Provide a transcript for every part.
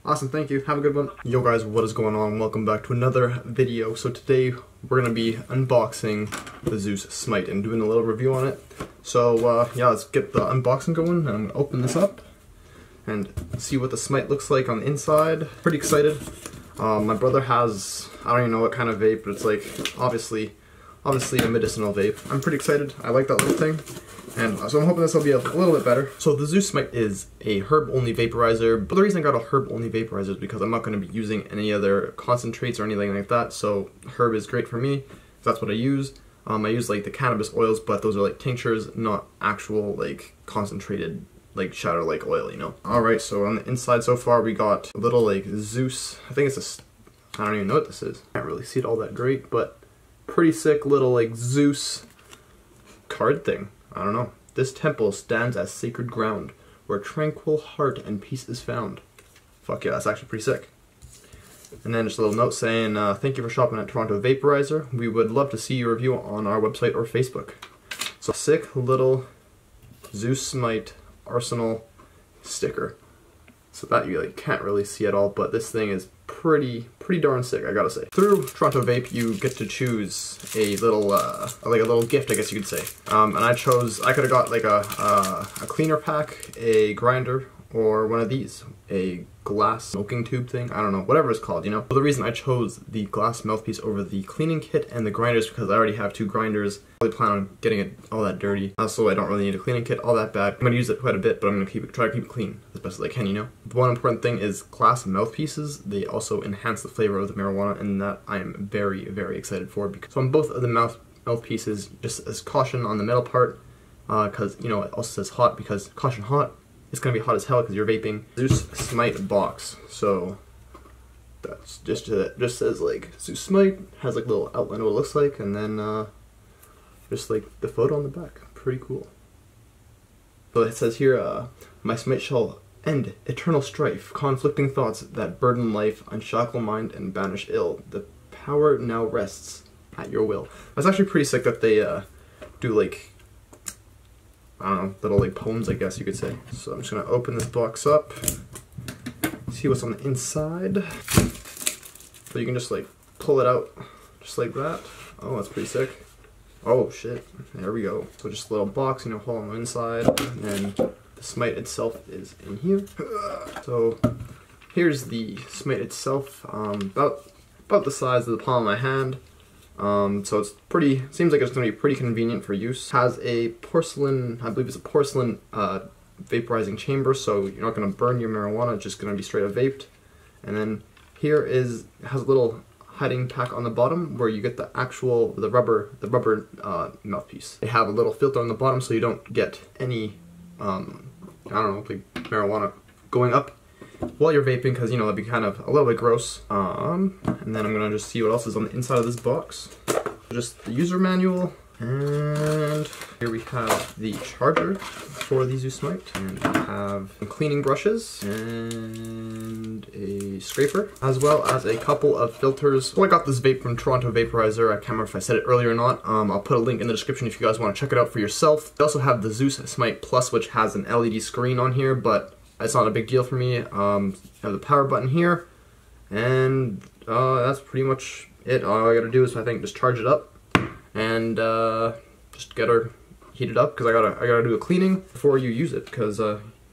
Awesome, thank you. Have a good one. Yo guys, what is going on? Welcome back to another video. So today we're going to be unboxing the Zeus Smite and doing a little review on it. So yeah, let's get the unboxing going. And I'm going to open this up and see what the Smite looks like on the inside. Pretty excited. My brother has, I don't even know what kind of vape, but it's like obviously a medicinal vape. I'm pretty excited. I like that little thing. And so I'm hoping this will be a little bit better. So the Zues Smite is a herb-only vaporizer, but the reason I got a herb-only vaporizer is because I'm not going to be using any other concentrates or anything like that, so herb is great for me. That's what I use. I use like the cannabis oils, but those are like tinctures, not actual like concentrated like shatter-like oil, you know. Alright, so on the inside so far we got a little like Zeus, I think it's I don't even know what this is. Can't really see it all that great, but pretty sick little like Zeus card thing. I don't know. This temple stands as sacred ground, where tranquil heart and peace is found. Fuck yeah, that's actually pretty sick. And then just a little note saying, thank you for shopping at Toronto Vaporizer. We would love to see your review on our website or Facebook. So sick little Zues Smite Arsenal sticker. So that you like can't really see at all, but this thing is pretty darn sick, I gotta say. Through Toronto Vape, you get to choose a little, like a little gift, I guess you could say. And I could have got like a cleaner pack, a grinder, or one of these, a glass smoking tube thing. I don't know, whatever it's called, you know. But the reason I chose the glass mouthpiece over the cleaning kit and the grinders because I already have two grinders. I really plan on getting it all that dirty. Also, I don't really need a cleaning kit all that bad. I'm gonna use it quite a bit, but I'm gonna try to keep it clean as best as I can, you know. The one important thing is glass mouthpieces. They also enhance the flavor of the marijuana, and that I am very excited for. So on both of the mouthpieces, just as caution on the metal part, because you know it also says hot because caution hot. It's gonna be hot as hell because you're vaping. Zeus Smite box, so that's just says like Zeus Smite, has like a little outline of what it looks like, and then just like the photo on the back. Pretty cool. So it says here, my Smite shall end eternal strife, conflicting thoughts that burden life, unshackle mind and banish ill. The power now rests at your will. That's actually pretty sick that they do like, I don't know, little like poems, I guess you could say. So I'm just gonna open this box up, see what's on the inside. So you can just like pull it out just like that. Oh, that's pretty sick. Oh shit, there we go. So just a little box, you know, hole on the inside, and then the Smite itself is in here. So here's the Smite itself, about the size of the palm of my hand. So it's seems like it's going to be pretty convenient for use. Has a porcelain, I believe it's a porcelain vaporizing chamber, so you're not going to burn your marijuana, it's just going to be straight up vaped. And then here it has a little hiding pack on the bottom where you get the rubber mouthpiece. They have a little filter on the bottom so you don't get any, I don't know, like marijuana going up while you're vaping, because you know that'd be kind of a little bit gross. And then I'm gonna just see what else is on the inside of this box. Just the user manual, and here we have the charger for the Zeus Smite, and we have some cleaning brushes and a scraper, as well as a couple of filters. So I got this vape from Toronto Vaporizer. I can't remember if I said it earlier or not. I'll put a link in the description if you guys want to check it out for yourself. I also have the Zeus Smite Plus, which has an LED screen on here, but it's not a big deal for me. I have the power button here, and that's pretty much it. All I gotta do is, I think, just charge it up and just get her heated up, because I gotta do a cleaning before you use it, because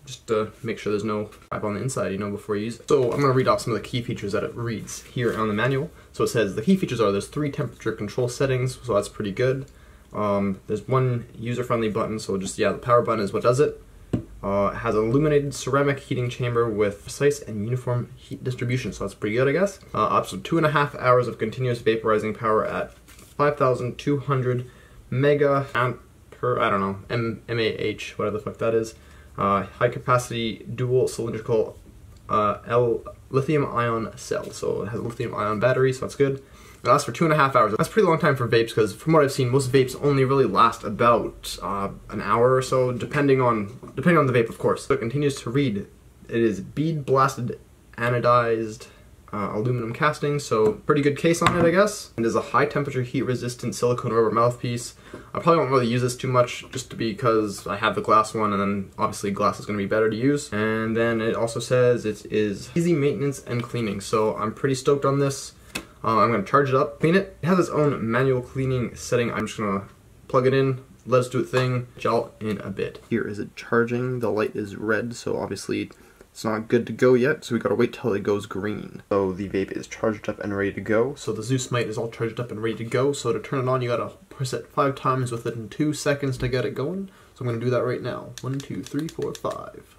just to make sure there's no pipe on the inside, you know, before you use it. So I'm gonna read off some of the key features that it reads here on the manual. So it says the key features are there's 3 temperature control settings, so that's pretty good. There's one user-friendly button, so just the power button is what does it. It has an illuminated ceramic heating chamber with precise and uniform heat distribution, so that's pretty good, I guess. Up to 2.5 hours of continuous vaporizing power at 5,200 mega amp per, I don't know, mAh, whatever the fuck that is. High capacity dual cylindrical lithium ion cell, so it has a lithium ion battery, so that's good. It lasts for 2.5 hours. That's a pretty long time for vapes, because from what I've seen, most vapes only really last about an hour or so, depending on the vape, of course. So it continues to read. It is bead blasted, anodized, aluminum casting, so pretty good case on it, I guess. And is a high temperature heat resistant silicone rubber mouthpiece. I probably won't really use this too much just because I have the glass one, and then obviously glass is going to be better to use. And then it also says it is easy maintenance and cleaning, so I'm pretty stoked on this. I'm going to charge it up, clean it. It has its own manual cleaning setting. I'm just going to plug it in, let it do its thing, gel in a bit. Here is it charging. The light is red, so obviously it's not good to go yet, so we gotta wait till it goes green. So the vape is charged up and ready to go. So the Zeus Smite is all charged up and ready to go. So to turn it on, you gotta press it 5 times within 2 seconds to get it going. So I'm gonna do that right now. 1, 2, 3, 4, 5.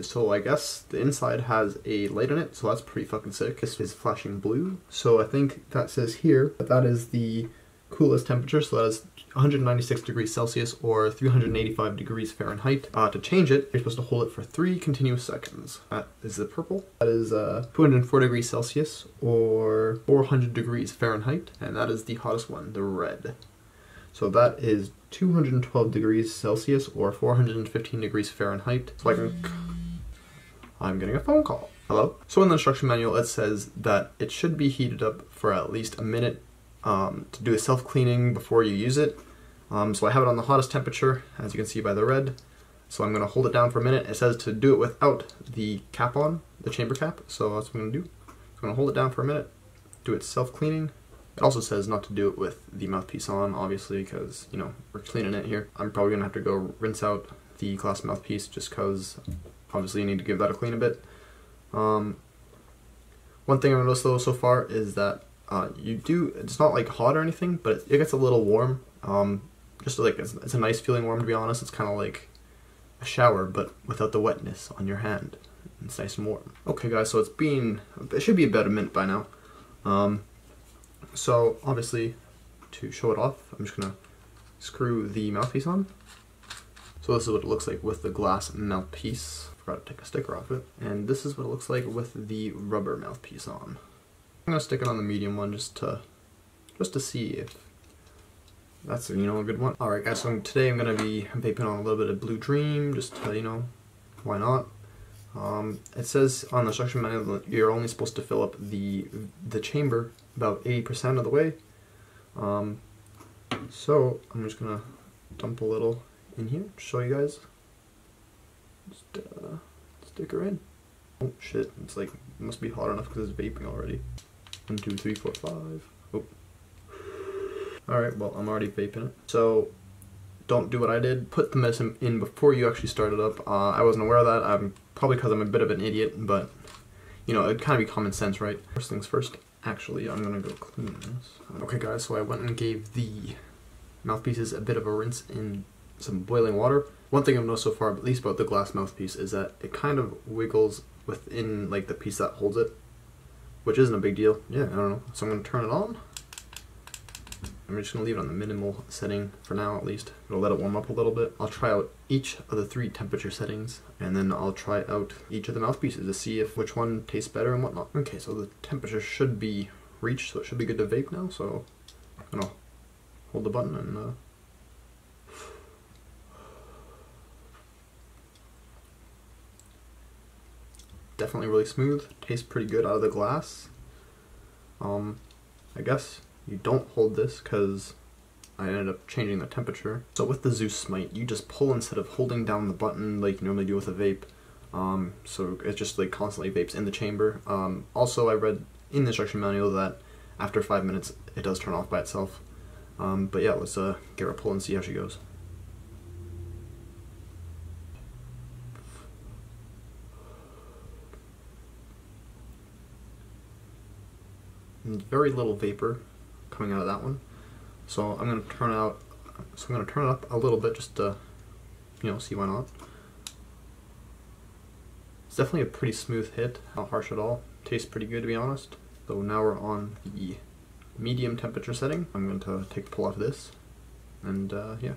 So I guess the inside has a light in it, so that's pretty fucking sick. This is flashing blue. So I think that says here that that is the coolest temperature, so that is 196 degrees Celsius or 385 degrees Fahrenheit. To change it, you're supposed to hold it for 3 continuous seconds. That is the purple. That is 204 degrees Celsius or 400 degrees Fahrenheit. And that is the hottest one, the red. So that is 212 degrees Celsius or 415 degrees Fahrenheit. So I'm getting a phone call. Hello? So in the instruction manual, it says that it should be heated up for at least a minute to do a self-cleaning before you use it. So I have it on the hottest temperature, as you can see by the red. So I'm going to hold it down for a minute. It says to do it without the cap on, the chamber cap. So that's what I'm going to do. I'm going to hold it down for a minute, do it self-cleaning. It also says not to do it with the mouthpiece on, obviously, because, you know, we're cleaning it here. I'm probably going to have to go rinse out the glass mouthpiece just because, obviously, you need to give that a clean a bit. One thing I've noticed, though, so far is that it's not like hot or anything, but it gets a little warm. Just like it's a nice feeling warm, to be honest. It's kind of like a shower, but without the wetness on your hand. It's nice and warm. Okay, guys, so it should be about a minute by now. So obviously, to show it off, I'm just gonna screw the mouthpiece on. So this is what it looks like with the glass mouthpiece. Forgot to take a sticker off it. And this is what it looks like with the rubber mouthpiece on. I'm gonna stick it on the medium one just to see if that's, you know, a good one. Alright guys, so today I'm gonna be vaping on a little bit of Blue Dream, just to, you know, why not? It says on the instruction manual that you're only supposed to fill up the chamber about 80% of the way. So I'm just gonna dump a little in here to show you guys. Just stick her in. Oh shit, it's like, it must be hot enough because it's vaping already. 1, 2, 3, 4, 5. Oh. Alright, well, I'm already vaping it. So, don't do what I did. Put the medicine in before you actually start it up. I wasn't aware of that. Probably because I'm a bit of an idiot, but, you know, it'd kind of be common sense, right? First things first. Actually, I'm gonna go clean this. Okay, guys, so I went and gave the mouthpieces a bit of a rinse in some boiling water. One thing I've noticed so far, at least about the glass mouthpiece, is that it kind of wiggles within, like, the piece that holds it, which isn't a big deal. Yeah, I don't know. So I'm going to turn it on. I'm just going to leave it on the minimal setting for now, at least. It'll let it warm up a little bit. I'll try out each of the 3 temperature settings, and then I'll try out each of the mouthpieces to see which one tastes better and whatnot. Okay, so the temperature should be reached, so it should be good to vape now. So I'm going to hold the button and definitely really smooth. Tastes pretty good out of the glass. I guess you don't hold this because I ended up changing the temperature. So with the Zues Smite, you just pull instead of holding down the button like you normally do with a vape. So it just like constantly vapes in the chamber. Also, I read in the instruction manual that after 5 minutes it does turn off by itself. But yeah, let's give her a pull and see how she goes. Very little vapor coming out of that one, so I'm gonna turn it up a little bit just to, you know, see why not. It's definitely a pretty smooth hit, not harsh at all. Tastes pretty good, to be honest. So now we're on the medium temperature setting. I'm going to take the pull off of this, and yeah.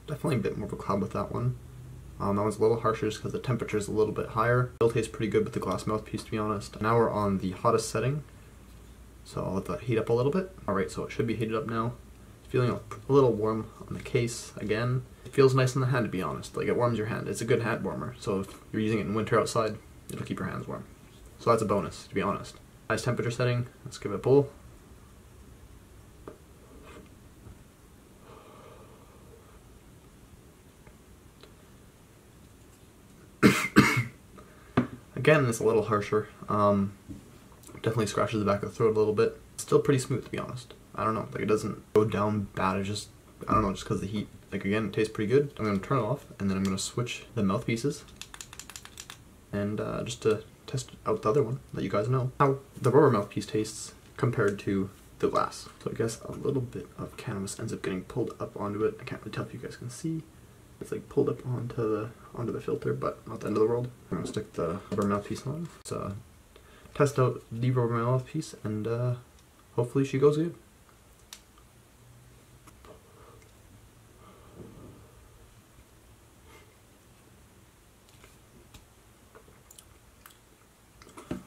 Definitely a bit more of a cloud with that one. That one's a little harsher just because the temperature is a little bit higher. Still tastes pretty good with the glass mouthpiece, to be honest. Now we're on the hottest setting, so I'll let that heat up a little bit. Alright, so it should be heated up now. It feeling a little warm on the case again. It feels nice in the hand, to be honest. Like, it warms your hand. It's a good hand warmer. So if you're using it in winter outside, it'll keep your hands warm. So that's a bonus, to be honest. Nice temperature setting. Let's give it a pull. Again, it's a little harsher. Definitely scratches the back of the throat a little bit. Still pretty smooth, to be honest. I don't know, like it doesn't go down bad. It's just, I don't know, just because the heat. Like again, it tastes pretty good. I'm gonna turn it off, and then I'm gonna switch the mouthpieces, and just to test out the other one, let you guys know how the rubber mouthpiece tastes compared to the glass. So I guess a little bit of cannabis ends up getting pulled up onto it. I can't really tell if you guys can see. It's like pulled up onto the filter, but not the end of the world. I'm gonna stick the rubber mouthpiece on. So test out the rubber mouthpiece, and hopefully she goes good.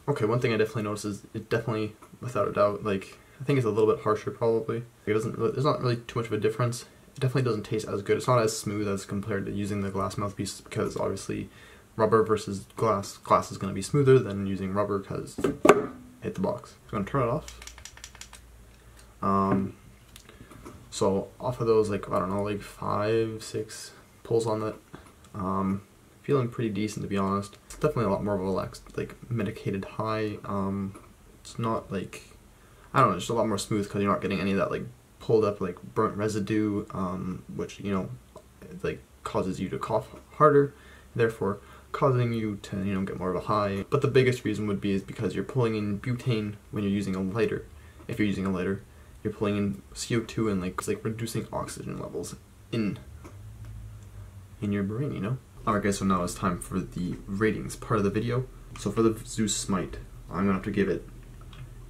Okay, one thing I definitely noticed is it definitely, without a doubt, like I think it's a little bit harsher probably. It doesn't. There's not really too much of a difference. It definitely doesn't taste as good. It's not as smooth as compared to using the glass mouthpiece, because obviously rubber versus glass. Glass is going to be smoother than using rubber because hit the box. I'm going to turn it off. So off of those, like, I don't know, like 5, 6 pulls on that. Feeling pretty decent, to be honest. It's definitely a lot more relaxed, like medicated high. It's not like, I don't know, just a lot more smooth because you're not getting any of that like pulled up like burnt residue, which, you know, like causes you to cough harder, therefore causing you to, you know, get more of a high. But the biggest reason would be is because you're pulling in butane when you're using a lighter. If you're using a lighter, you're pulling in CO2 and like it's like reducing oxygen levels in your brain, you know? Alright guys, so now it's time for the ratings part of the video. So for the Zeus Smite, I'm gonna have to give it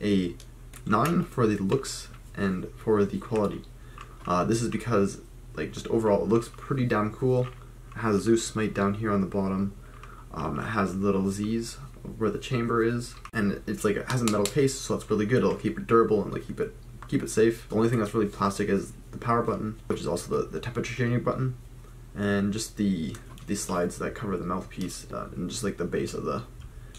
a 9 for the looks and for the quality. This is because, like, just overall it looks pretty damn cool. It has a Zeus Smite down here on the bottom. It has little Z's where the chamber is, and it's like it has a metal case, so it's really good. It'll keep it durable and like keep it safe. The only thing that's really plastic is the power button, which is also the temperature changing button, and just the slides that cover the mouthpiece, and just like the base of the,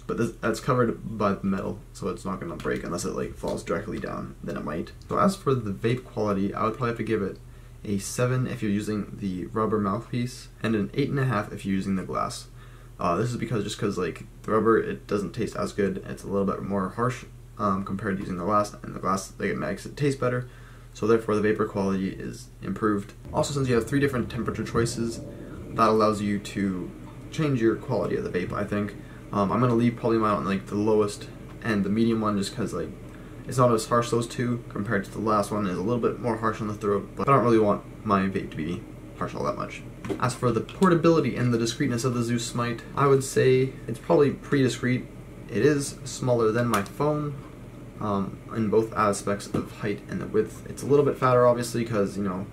but that's covered by the metal, so it's not gonna break unless it like falls directly down, then it might. So as for the vape quality, I would probably have to give it a 7 if you're using the rubber mouthpiece, and an 8.5 if you're using the glass. This is because like the rubber, it doesn't taste as good. It's a little bit more harsh compared to using the glass, and the glass, like, it makes it taste better, so therefore the vapor quality is improved. Also, since you have 3 different temperature choices, that allows you to change your quality of the vape, I think. I'm going to leave probably mine on like the lowest and the medium one, just because like it's not as harsh, those two, compared to the last one. Is a little bit more harsh on the throat, but I don't really want my vape to be harsh all that much. As for the portability and the discreetness of the Zeus Smite, I would say it's probably pretty discreet. It is smaller than my phone in both aspects of height and the width. It's a little bit fatter, obviously, because, you know,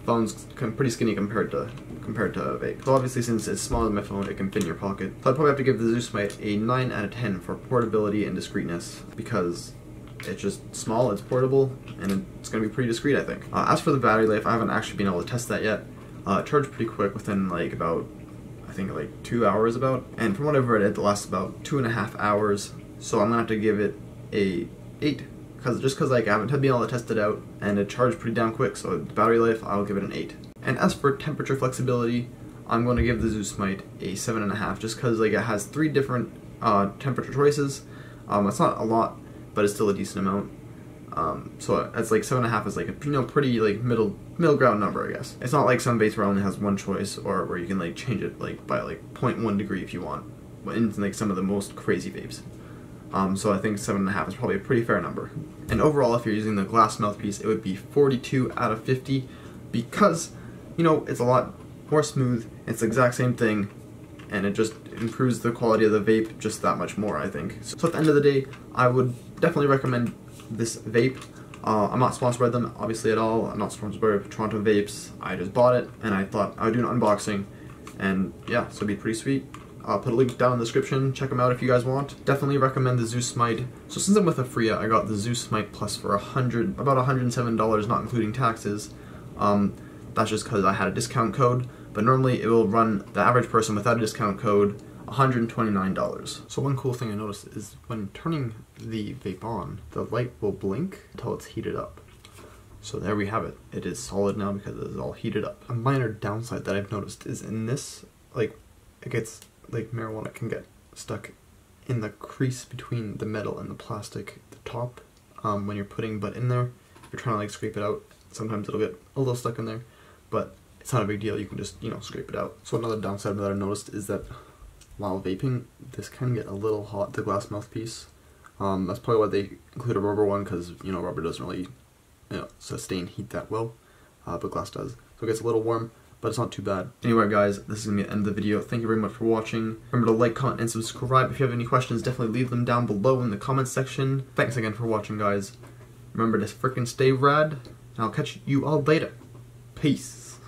phone's pretty skinny compared to a vape. So obviously, since it's smaller than my phone, it can fit in your pocket. So I'd probably have to give the Zeus Smite a 9 out of 10 for portability and discreetness, because it's just small, it's portable, and it's going to be pretty discreet, I think. As for the battery life, I haven't actually been able to test that yet. It charged pretty quick within like about, I think like 2 hours about, and from what I've read, it lasts about 2.5 hours. So I'm gonna have to give it a 8, because like I haven't been able to test it out, and it charged pretty damn quick. So the battery life, I'll give it an 8. And as for temperature flexibility, I'm going to give the Zeus Smite a 7.5, just because like it has 3 different temperature choices. It's not a lot, but it's still a decent amount. So it's like 7.5 is like a, you know, pretty like middle ground number, I guess. It's not like some vapes where it only has 1 choice, or where you can like change it like by like 0.1 degree if you want, in like some of the most crazy vapes. So I think 7.5 is probably a pretty fair number. And overall, if you're using the glass mouthpiece, it would be 42 out of 50, because, you know, it's a lot more smooth, it's the exact same thing, and it just improves the quality of the vape just that much more, I think. So at the end of the day, I would definitely recommend this vape. I'm not sponsored by them, obviously, at all. I'm not sponsored by Toronto Vapes. I just bought it, and I thought I would do an unboxing, and yeah, so it'd be pretty sweet. I'll put a link down in the description. Check them out if you guys want. Definitely recommend the Zues Smite. So since I'm with Afria, I got the Zues Smite Plus for about $107, not including taxes. That's just because I had a discount code. But normally it will run the average person without a discount code $129. So one cool thing I noticed is when turning the vape on, the light will blink until it's heated up. So there we have it. It is solid now because it is all heated up. A minor downside that I've noticed is in this, like, it gets, like, marijuana can get stuck in the crease between the metal and the plastic, the top, when you're putting butt in there. If you're trying to, like, scrape it out, sometimes it'll get a little stuck in there, but it's not a big deal. You can just, you know, scrape it out. So another downside that I noticed is that while vaping, this can get a little hot, the glass mouthpiece. That's probably why they include a rubber one, because, you know, rubber doesn't really, you know, sustain heat that well, but glass does. So it gets a little warm, but it's not too bad. Anyway guys, this is going to be the end of the video. Thank you very much for watching. Remember to like, comment, and subscribe. If you have any questions, definitely leave them down below in the comments section. Thanks again for watching, guys. Remember to freaking stay rad, and I'll catch you all later. Peace.